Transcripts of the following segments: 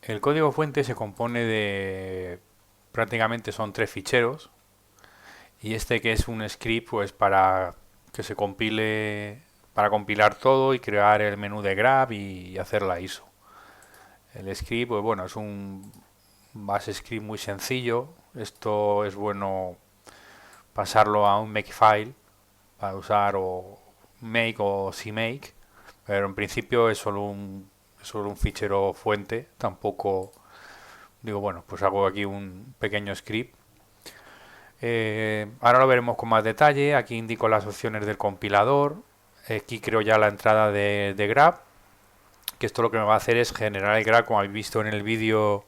El código fuente se compone de prácticamente son tres ficheros y este que es un script pues para que se compile para compilar todo y crear el menú de grab y hacer la ISO. El script pues bueno, es un base script muy sencillo. Esto es bueno pasarlo a un makefile para usar o make o cmake, pero en principio es solo un fichero fuente. Tampoco digo, bueno, pues hago aquí un pequeño script. Ahora lo veremos con más detalle. Aquí indico las opciones del compilador. Aquí creo ya la entrada de grab, que esto lo que me va a hacer es generar el grab como habéis visto en el vídeo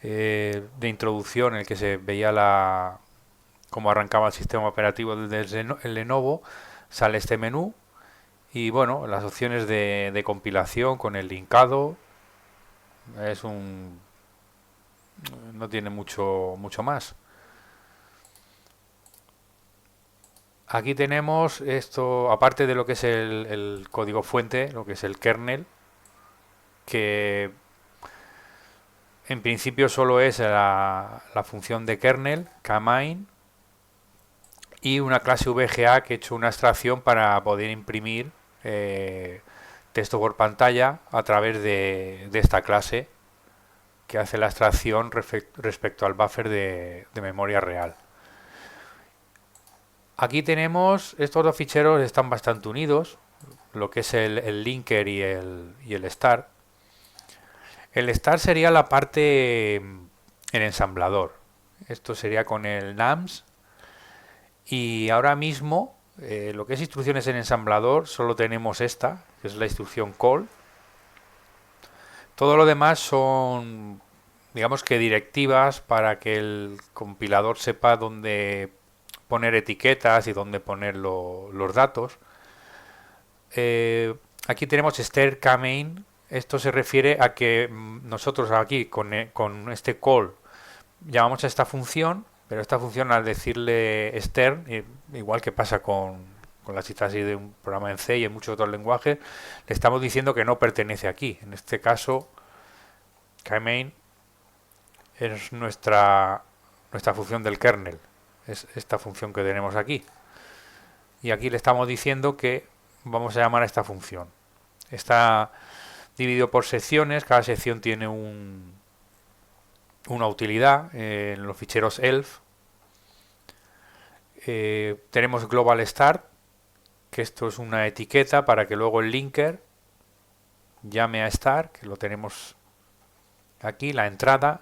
de introducción en el que se veía cómo arrancaba el sistema operativo desde el Lenovo. Sale este menú y bueno, las opciones de compilación con el linkado. Es un no tiene mucho más. Aquí tenemos esto, aparte de lo que es el código fuente, lo que es el kernel, que en principio solo es la función de kernel, kmain, y una clase VGA que he hecho una extracción para poder imprimir eh, texto por pantalla a través de esta clase que hace la extracción respecto al buffer de memoria real. Aquí tenemos, estos dos ficheros están bastante unidos, lo que es el linker y el start. El start sería la parte en ensamblador. Esto sería con el nams. Y ahora mismo, lo que es instrucciones en ensamblador, solo tenemos esta, que es la instrucción call. Todo lo demás son, digamos que directivas para que el compilador sepa dónde poner etiquetas y dónde poner los datos. Aquí tenemos str kmain. Esto se refiere a que nosotros aquí con este call llamamos a esta función, pero esta función al decirle str, igual que pasa con la sintaxis de un programa en C y en muchos otros lenguajes, le estamos diciendo que no pertenece aquí. En este caso, kmain es nuestra función del kernel, es esta función que tenemos aquí. Y aquí le estamos diciendo que vamos a llamar a esta función. Está dividido por secciones, cada sección tiene una utilidad en los ficheros elf. Tenemos global start, que esto es una etiqueta para que luego el linker llame a start, que lo tenemos aquí, la entrada.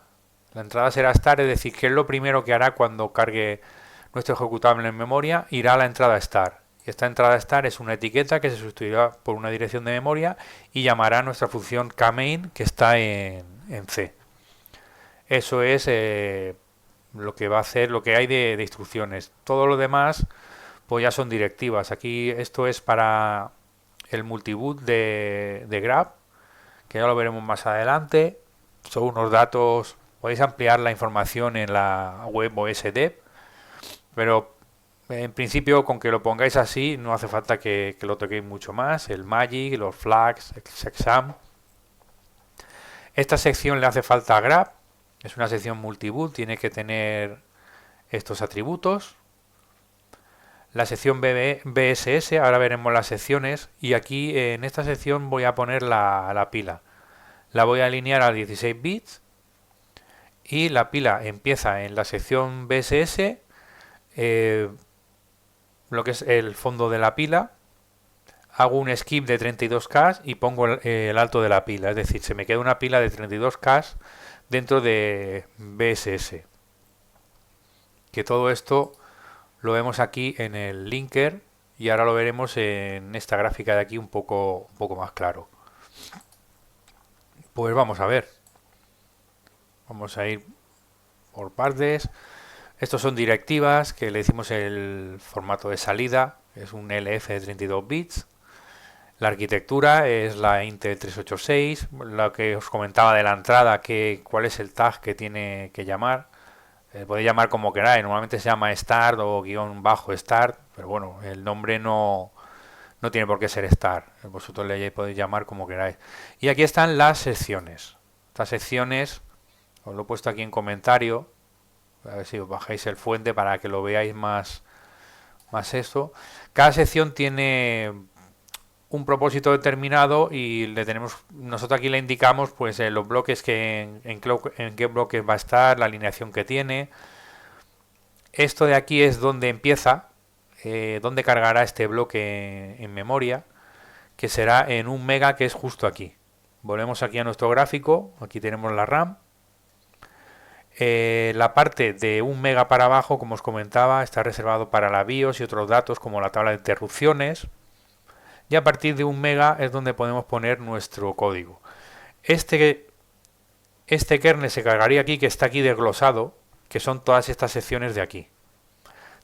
La entrada será start, es decir, que es lo primero que hará cuando cargue nuestro ejecutable en memoria, irá a la entrada start. Y esta entrada start es una etiqueta que se sustituirá por una dirección de memoria y llamará a nuestra función kmain que está en C. Eso es lo que va a hacer, lo que hay de instrucciones. Todo lo demás pues ya son directivas. Aquí esto es para el multiboot de grab, que ya lo veremos más adelante. Son unos datos, podéis ampliar la información en la web OSDev, pero en principio con que lo pongáis así no hace falta que lo toquéis mucho más. El magic, los flags, el exam. Esta sección le hace falta a grab, es una sección multiboot, tiene que tener estos atributos. La sección BSS, ahora veremos las secciones, y aquí en esta sección voy a poner la pila. La voy a alinear a 16 bits y la pila empieza en la sección BSS, lo que es el fondo de la pila. Hago un skip de 32K y pongo el alto de la pila, es decir, se me queda una pila de 32K dentro de BSS. Que todo esto lo vemos aquí en el linker y ahora lo veremos en esta gráfica de aquí un poco más claro. Pues vamos a ver. Vamos a ir por partes. Estos son directivas que le decimos el formato de salida, es un LF de 32 bits. La arquitectura es la Intel 386, lo que os comentaba de la entrada, cuál es el tag que tiene que llamar. Podéis llamar como queráis, normalmente se llama start o guión bajo start, pero bueno, el nombre no tiene por qué ser start, vosotros le podéis llamar como queráis. Y aquí están las secciones. Estas secciones os lo he puesto aquí en comentario, a ver si os bajáis el fuente para que lo veáis más esto. Cada sección tiene un propósito determinado y nosotros aquí le indicamos pues los bloques en qué bloques va a estar, la alineación que tiene. Esto de aquí es donde empieza, donde cargará este bloque en memoria, que será en 1 mega, que es justo aquí. Volvemos aquí a nuestro gráfico, aquí tenemos la RAM. La parte de 1 mega para abajo, como os comentaba, está reservado para la BIOS y otros datos como la tabla de interrupciones. Y a partir de 1 mega es donde podemos poner nuestro código. Este kernel se cargaría aquí, que está aquí desglosado, que son todas estas secciones de aquí.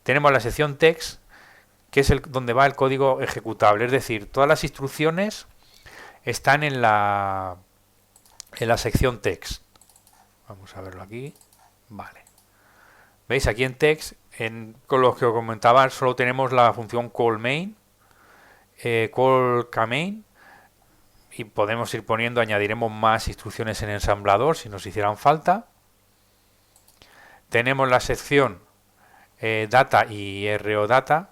Tenemos la sección text, que es donde va el código ejecutable, es decir, todas las instrucciones están en la sección text. Vamos a verlo aquí. Vale. ¿Veis? Aquí en text, con lo que os comentaba, solo tenemos la función call main, call kmain, y podemos ir poniendo, añadiremos más instrucciones en ensamblador si nos hicieran falta. Tenemos la sección data y ROData,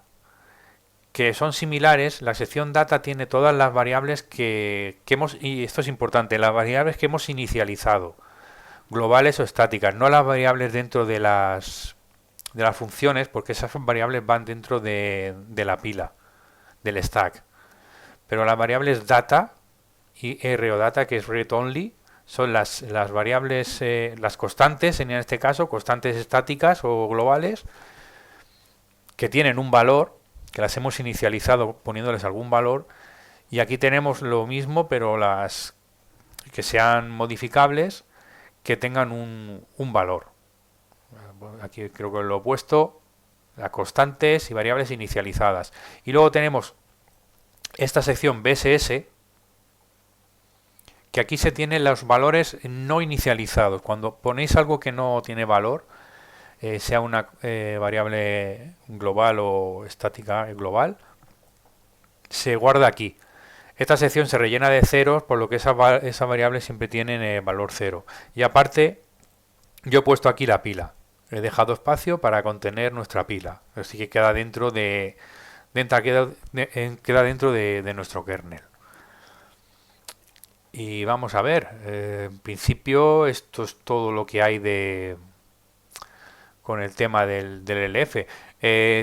que son similares. La sección data tiene todas las variables que hemos, y esto es importante, las variables que hemos inicializado, globales o estáticas, no las variables dentro de las funciones, porque esas variables van dentro de la pila, del stack. Pero las variables data y ROData, que es read only, son las variables, las constantes, en este caso, constantes estáticas o globales, que tienen un valor, que las hemos inicializado poniéndoles algún valor, y aquí tenemos lo mismo, pero las que sean modificables, que tengan un valor. Aquí creo que lo he puesto, las constantes y variables inicializadas. Y luego tenemos esta sección BSS, que aquí se tienen los valores no inicializados. Cuando ponéis algo que no tiene valor, sea una variable global o estática global, se guarda aquí. Esta sección se rellena de ceros, por lo que esas variables siempre tienen valor cero. Y aparte, yo he puesto aquí la pila. He dejado espacio para contener nuestra pila. Así que queda dentro queda dentro de nuestro kernel. Y vamos a ver. En principio, esto es todo lo que hay con el tema del LF.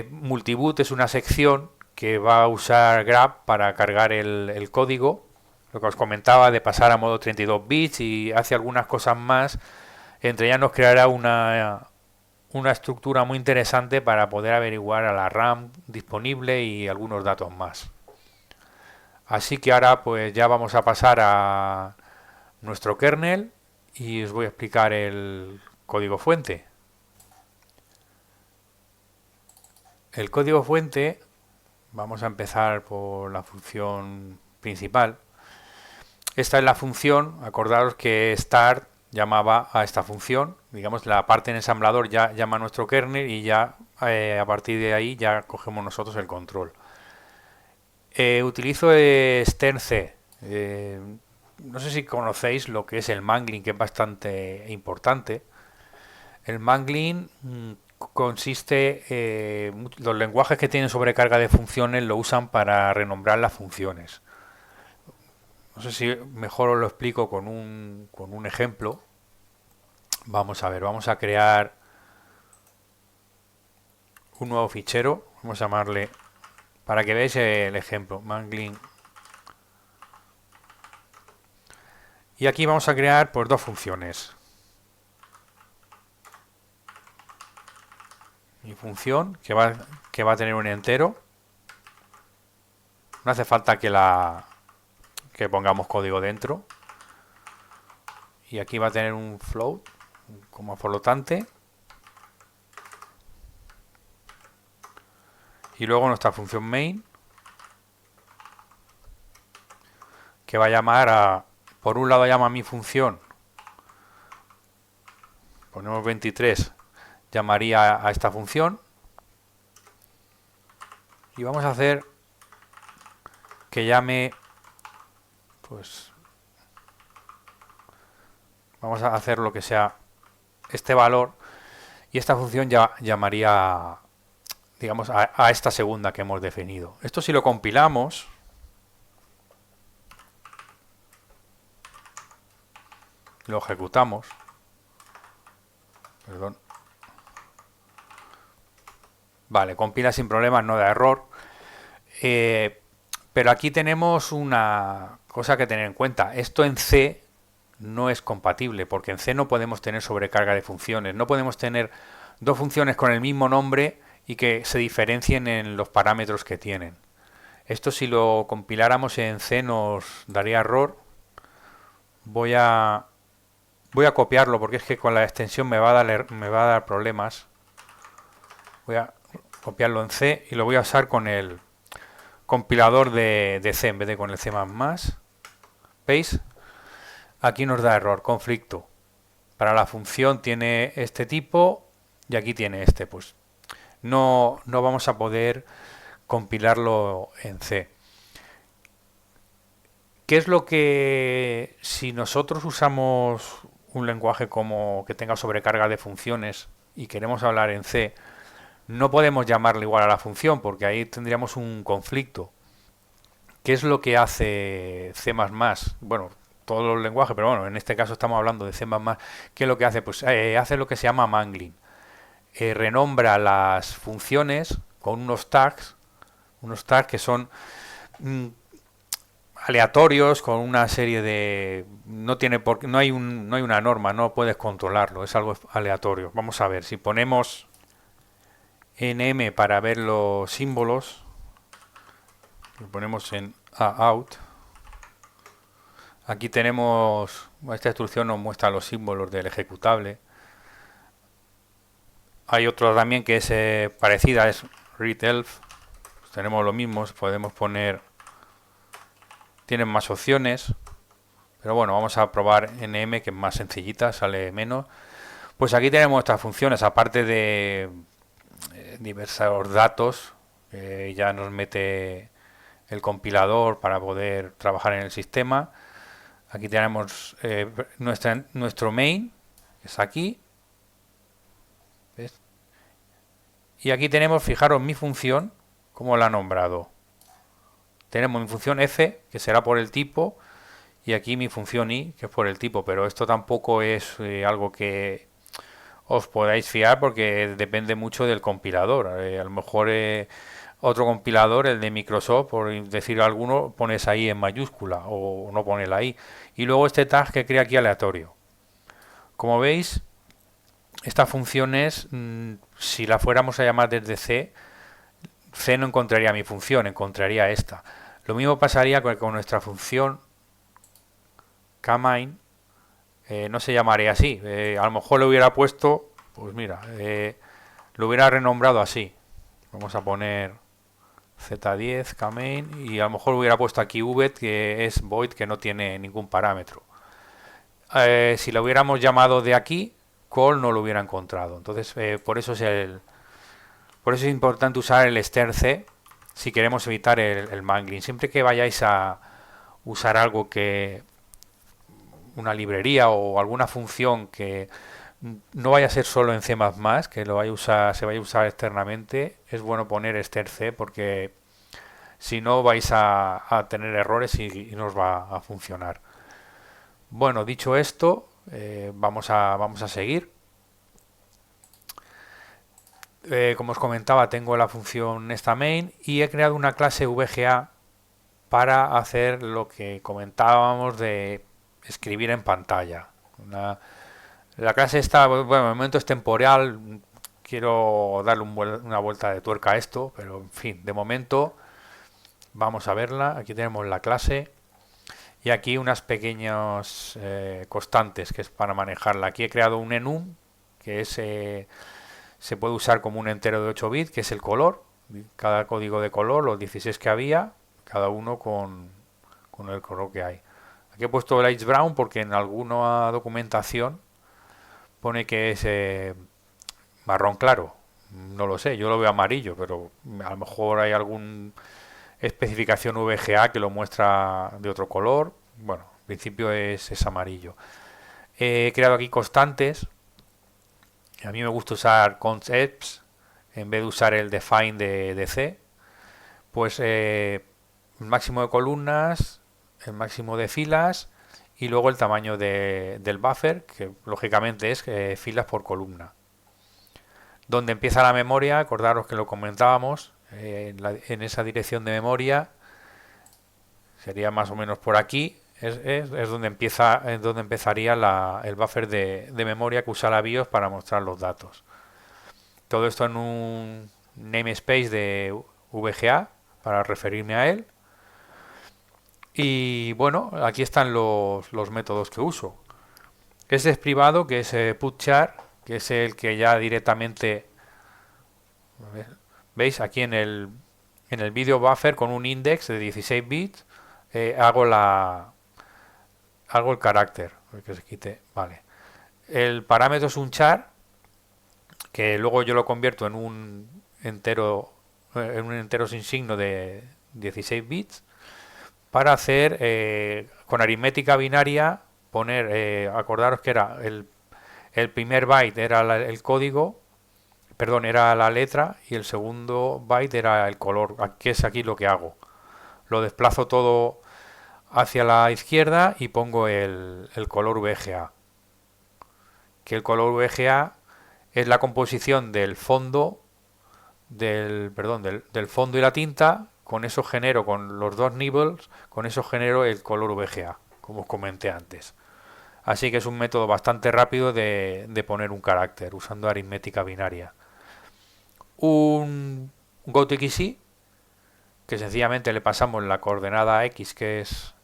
Multiboot es una sección que va a usar grep para cargar el código, lo que os comentaba de pasar a modo 32 bits, y hace algunas cosas más. Entre ellas nos creará una estructura muy interesante para poder averiguar a la RAM disponible y algunos datos más. Así que ahora pues ya vamos a pasar a nuestro kernel y os voy a explicar el código fuente. El código fuente, vamos a empezar por la función principal. Esta es la función, acordaros que start llamaba a esta función, digamos la parte en ensamblador ya llama a nuestro kernel y ya a partir de ahí ya cogemos nosotros el control. Utilizo strnc. No sé si conocéis lo que es el mangling, que es bastante importante. El mangling consiste, los lenguajes que tienen sobrecarga de funciones lo usan para renombrar las funciones. No sé si mejor os lo explico con un ejemplo. Vamos a ver, vamos a crear un nuevo fichero. Vamos a llamarle, para que veáis el ejemplo, mangling. Y aquí vamos a crear pues dos funciones. Mi función, que va a tener un entero. No hace falta que pongamos código dentro. Y aquí va a tener un float como flotante. Y luego nuestra función main, que va a llamar por un lado llama a mi función, ponemos 23, llamaría a esta función, y vamos a hacer que llame pues Vamos a hacer lo que sea este valor y esta función ya llamaría, digamos, a esta segunda que hemos definido. Esto si lo compilamos, lo ejecutamos, perdón, vale, compila sin problemas, no da error. Pero aquí tenemos una cosa que tener en cuenta. Esto en C no es compatible, porque en C no podemos tener sobrecarga de funciones. No podemos tener dos funciones con el mismo nombre y que se diferencien en los parámetros que tienen. Esto si lo compiláramos en C nos daría error. Voy a copiarlo porque es que con la extensión me va a dar problemas. Voy a copiarlo en C y lo voy a usar con el compilador de C en vez de con el C++. ¿Veis? Aquí nos da error, conflicto. Para la función tiene este tipo y aquí tiene este. Pues no vamos a poder compilarlo en C. ¿Qué es lo que, si nosotros usamos un lenguaje como que tenga sobrecarga de funciones y queremos hablar en C, no podemos llamarle igual a la función porque ahí tendríamos un conflicto? ¿Qué es lo que hace C++? Bueno, todos los lenguajes, pero bueno, en este caso estamos hablando de C++. ¿Qué es lo que hace? Pues hace lo que se llama mangling. Renombra las funciones con unos tags que son aleatorios, con una serie de... no hay una norma, no puedes controlarlo, es algo aleatorio. Vamos a ver, si ponemos nm para ver los símbolos, lo ponemos en out. Aquí tenemos, esta instrucción nos muestra los símbolos del ejecutable. Hay otra también que es parecida, es readelf. Pues tenemos lo mismo, podemos poner, tienen más opciones, pero bueno, vamos a probar nm, que es más sencillita, sale menos. Pues aquí tenemos estas funciones, aparte de diversos datos, ya nos mete el compilador para poder trabajar en el sistema. Aquí tenemos nuestro main, que es aquí. ¿Ves? Y aquí tenemos, fijaros, mi función, como la he nombrado. Tenemos mi función f, que será por el tipo, y aquí mi función i, que es por el tipo, pero esto tampoco es algo que os podáis fiar porque depende mucho del compilador. A lo mejor otro compilador, el de Microsoft, por decir alguno, pones ahí en mayúscula o no pone la i. Y luego este tag que crea aquí aleatorio. Como veis, estas funciones, si la fuéramos a llamar desde C no encontraría mi función, encontraría esta. Lo mismo pasaría con nuestra función kmain, no se llamaría así. A lo mejor lo hubiera puesto, pues mira, lo hubiera renombrado así. Vamos a poner z10 kmain y a lo mejor hubiera puesto aquí void, que es void, que no tiene ningún parámetro. Si lo hubiéramos llamado de aquí, call no lo hubiera encontrado. Entonces, por eso es importante usar el strc si queremos evitar el mangling. Siempre que vayáis a usar algo que una librería o alguna función que no vaya a ser solo en C++, que lo se vaya a usar externamente, es bueno poner strc porque si no vais a tener errores y no os va a funcionar. Bueno, dicho esto, vamos a seguir. Como os comentaba, tengo la función esta main y he creado una clase VGA para hacer lo que comentábamos de escribir en pantalla. La clase esta, bueno, de momento es temporal, quiero darle una vuelta de tuerca a esto, pero en fin, de momento vamos a verla. Aquí tenemos la clase y aquí unas pequeñas constantes que es para manejarla. Aquí he creado un enum que es... se puede usar como un entero de 8 bits, que es el color. Cada código de color, los 16 que había, cada uno con el color que hay. Aquí he puesto el light brown porque en alguna documentación pone que es marrón claro. No lo sé, yo lo veo amarillo, pero a lo mejor hay alguna especificación VGA que lo muestra de otro color. Bueno, en principio es amarillo. He creado aquí constantes. A mí me gusta usar constEps en vez de usar el define de C. Pues el máximo de columnas, el máximo de filas y luego el tamaño del buffer, que lógicamente es filas por columna. Donde empieza la memoria, acordaros que lo comentábamos, en esa dirección de memoria, sería más o menos por aquí, es donde empezaría el buffer de memoria que usa la BIOS para mostrar los datos. Todo esto en un namespace de VGA para referirme a él. Y bueno, aquí están los métodos que uso. Este es privado, que es putchar, que es el que ya directamente, veis aquí en el video buffer con un index de 16 bits, hago el carácter, que se quite, vale. El parámetro es un char, que luego yo lo convierto en un entero sin signo de 16 bits, para hacer con aritmética binaria, acordaros que era el primer byte era el código, perdón, era la letra, y el segundo byte era el color, que es aquí lo que hago. Lo desplazo todo hacia la izquierda y pongo el color VGA. Que el color VGA es la composición del fondo, del fondo y la tinta. Con eso genero, con los dos nibbles, con eso genero el color VGA, como os comenté antes. Así que es un método bastante rápido de poner un carácter usando aritmética binaria. Un goToXT, que sencillamente le pasamos la coordenada X, que es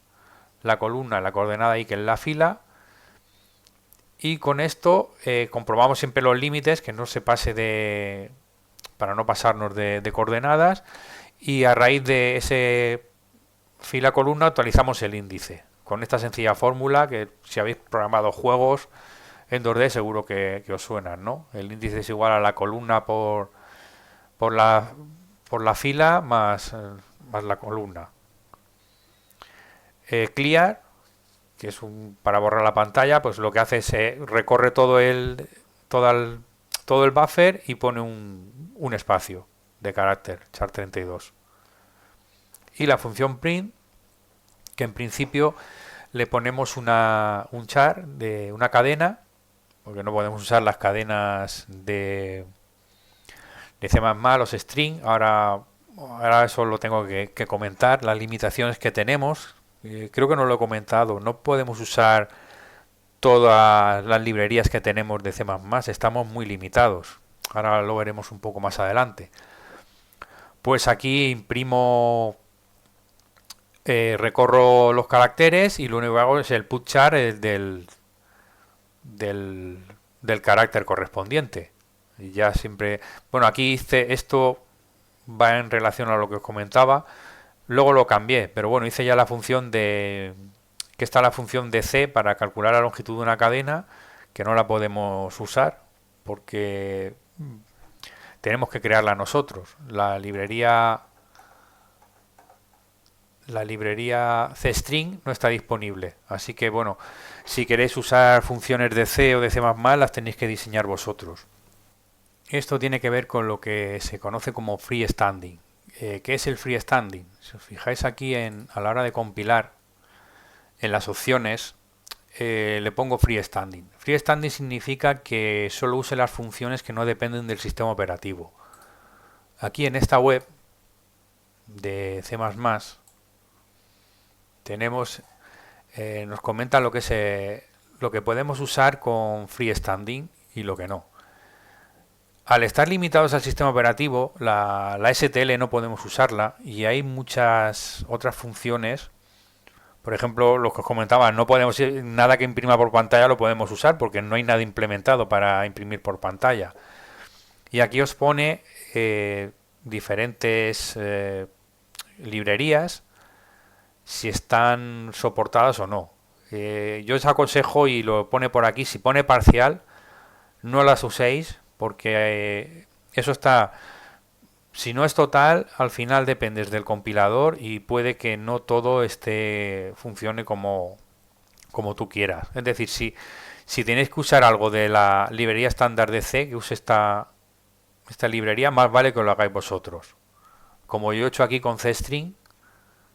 la columna, la coordenada Y, que es la fila, y con esto comprobamos siempre los límites, que no se pase para no pasarnos de coordenadas, y a raíz de ese fila columna actualizamos el índice con esta sencilla fórmula que si habéis programado juegos en 2D seguro que os suenan, ¿no? El índice es igual a la columna por la fila más la columna. Clear, que es para borrar la pantalla, pues lo que hace es recorre todo el buffer y pone un espacio de carácter, char32. Y la función print, que en principio le ponemos un char de una cadena, porque no podemos usar las cadenas de C++, los string. Ahora eso lo tengo que comentar, las limitaciones que tenemos. Creo que no lo he comentado, no podemos usar todas las librerías que tenemos de C++, estamos muy limitados. Ahora lo veremos un poco más adelante. Pues aquí imprimo, recorro los caracteres y lo único que hago es el putchar del carácter correspondiente. Y ya siempre, bueno, aquí hice esto, va en relación a lo que os comentaba. Luego lo cambié, pero bueno, hice ya la función que está la función de C para calcular la longitud de una cadena, que no la podemos usar porque tenemos que crearla nosotros. La librería CString no está disponible, así que bueno, si queréis usar funciones de C o de C++, las tenéis que diseñar vosotros. Esto tiene que ver con lo que se conoce como freestanding. ¿Qué es el freestanding? Si os fijáis aquí a la hora de compilar, en las opciones, le pongo freestanding. Freestanding significa que solo use las funciones que no dependen del sistema operativo. Aquí en esta web de C++ tenemos, nos comenta lo que podemos usar con freestanding y lo que no. Al estar limitados al sistema operativo, la STL no podemos usarla y hay muchas otras funciones. Por ejemplo, lo que os comentaba, no podemos nada que imprima por pantalla lo podemos usar porque no hay nada implementado para imprimir por pantalla. Y aquí os pone diferentes librerías, si están soportadas o no. Yo os aconsejo, y lo pone por aquí, si pone parcial, no las uséis porque eso está, si no es total, al final dependes del compilador y puede que no todo funcione como como tú quieras. Es decir, si tenéis que usar algo de la librería estándar de C, que use esta librería, más vale que lo hagáis vosotros. Como yo he hecho aquí con CString,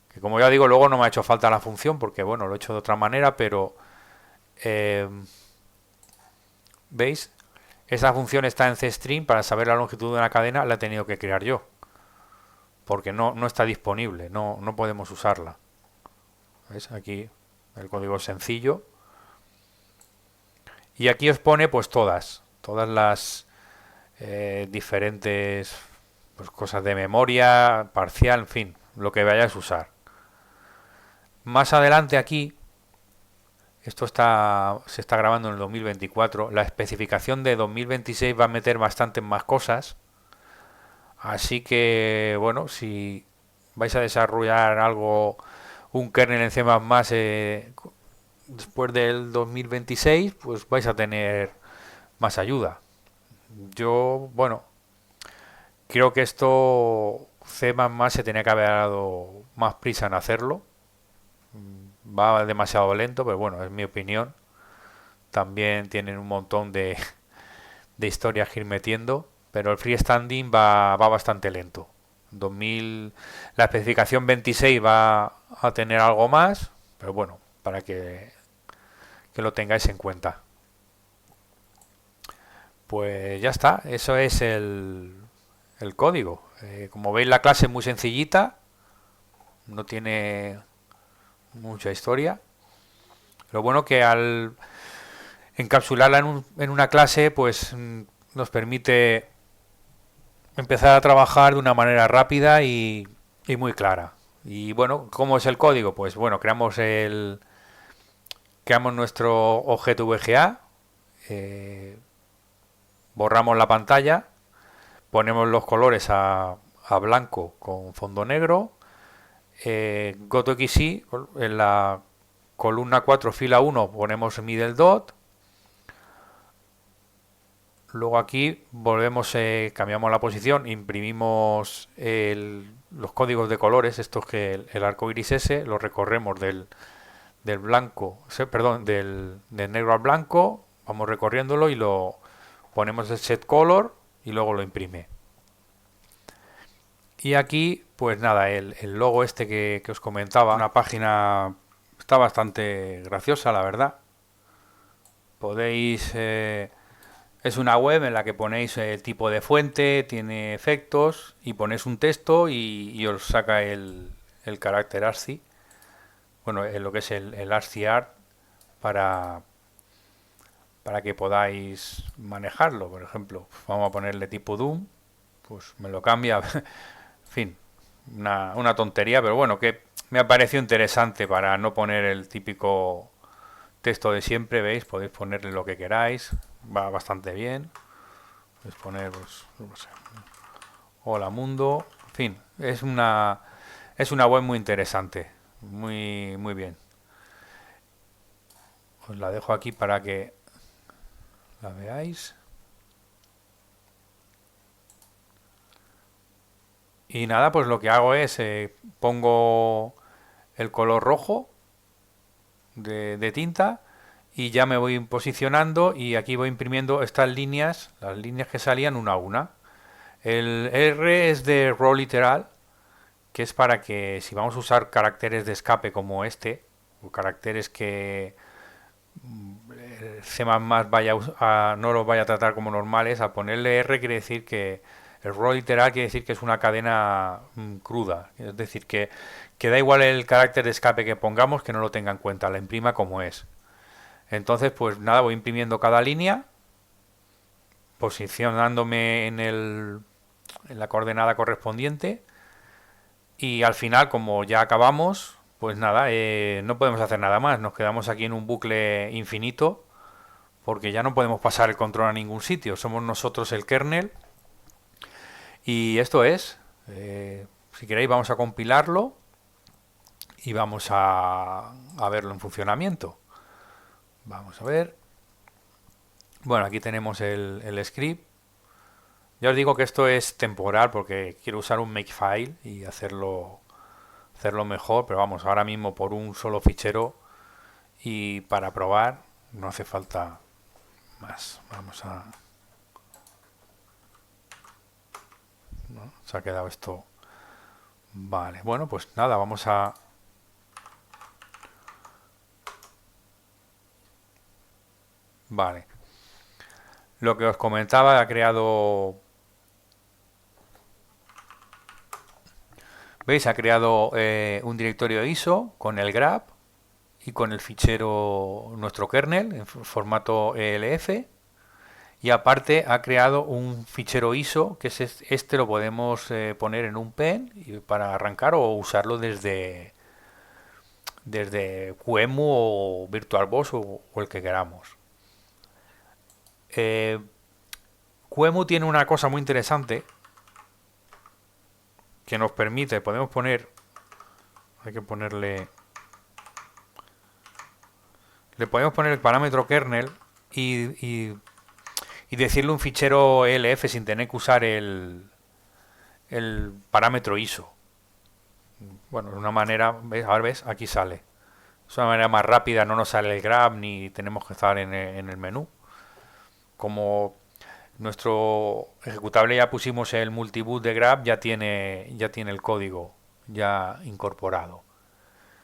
que como ya digo, luego no me ha hecho falta la función, porque bueno, lo he hecho de otra manera, pero eh, ¿veis? Esa función está en CString, para saber la longitud de una cadena la he tenido que crear yo, porque no está disponible, no podemos usarla. ¿Veis? Aquí el código es sencillo. Y aquí os pone pues todas las diferentes pues, cosas de memoria, parcial, en fin, lo que vayáis a usar. Más adelante aquí, esto se está grabando en el 2024, la especificación de 2026 va a meter bastantes más cosas, así que bueno, si vais a desarrollar algo, un kernel en C++, después del 2026, pues vais a tener más ayuda. Yo, bueno, creo que esto C++ se tenía que haber dado más prisa en hacerlo. Va demasiado lento, pero bueno, es mi opinión. También tienen un montón de historias que ir metiendo, pero el freestanding va bastante lento. 2000, la especificación 26 va a tener algo más, pero bueno, para que lo tengáis en cuenta. Pues ya está, eso es el código. Como veis, la clase es muy sencillita, no tiene mucha historia. Lo bueno que al encapsularla en una clase, pues nos permite empezar a trabajar de una manera rápida y muy clara. Y bueno, ¿cómo es el código? Pues bueno, creamos nuestro objeto VGA, borramos la pantalla, ponemos los colores a blanco con fondo negro, GoToXE, en la columna 4, fila 1, ponemos middle dot. Luego aquí cambiamos la posición, imprimimos los códigos de colores, estos que el arco iris ese, lo recorremos del blanco, perdón, del negro al blanco, vamos recorriéndolo y lo ponemos el set color y luego lo imprime. Y aquí, pues nada, el logo este que os comentaba, una página está bastante graciosa, la verdad. Podéis... es una web en la que ponéis el tipo de fuente, tiene efectos y ponéis un texto y os saca el carácter ASCII. Bueno, lo que es el ASCII Art para que podáis manejarlo. Por ejemplo, vamos a ponerle tipo Doom, pues me lo cambia. En fin, una tontería, pero bueno, que me ha parecido interesante para no poner el típico texto de siempre, ¿veis? Podéis ponerle lo que queráis, va bastante bien. Podéis poner, pues, no sé, hola mundo, en fin, es una web muy interesante, muy bien. Os la dejo aquí para que la veáis. Y nada, pues lo que hago es pongo el color rojo de tinta y ya me voy posicionando y aquí voy imprimiendo estas líneas, las líneas que salían una a una. El R es de row literal, que es para que si vamos a usar caracteres de escape como este, o caracteres que C++ no los vaya a tratar como normales, a ponerle R quiere decir que el row literal quiere decir que es una cadena cruda, es decir, que da igual el carácter de escape que pongamos, que no lo tenga en cuenta, la imprima como es. Entonces, pues nada, voy imprimiendo cada línea, posicionándome en la coordenada correspondiente y al final, como ya acabamos, pues nada, no podemos hacer nada más, nos quedamos aquí en un bucle infinito porque ya no podemos pasar el control a ningún sitio, somos nosotros el kernel y esto es, si queréis vamos a compilarlo y vamos a verlo en funcionamiento. Vamos a ver. Bueno, aquí tenemos el script. Ya os digo que esto es temporal porque quiero usar un makefile y hacerlo mejor, pero vamos, ahora mismo por un solo fichero y para probar no hace falta más. Vamos a... ¿no? Se ha quedado esto... Vale, bueno, pues nada, vamos a... Vale. Lo que os comentaba, ha creado... ¿Veis? Ha creado un directorio ISO con el grep y con el fichero, nuestro kernel, en formato ELF. Y aparte ha creado un fichero ISO, que es este lo podemos poner en un pen para arrancar o usarlo desde QEMU o VirtualBox o el que queramos. Eh, QEMU tiene una cosa muy interesante que nos permite, podemos poner, hay que ponerle, le podemos poner el parámetro kernel y decirle un fichero ELF sin tener que usar el parámetro ISO. Bueno, de una manera, ¿ves? Ahora ves, aquí sale. Es una manera más rápida, no nos sale el grep ni tenemos que estar en el menú. Como nuestro ejecutable ya pusimos el multiboot de grep, ya tiene el código ya incorporado.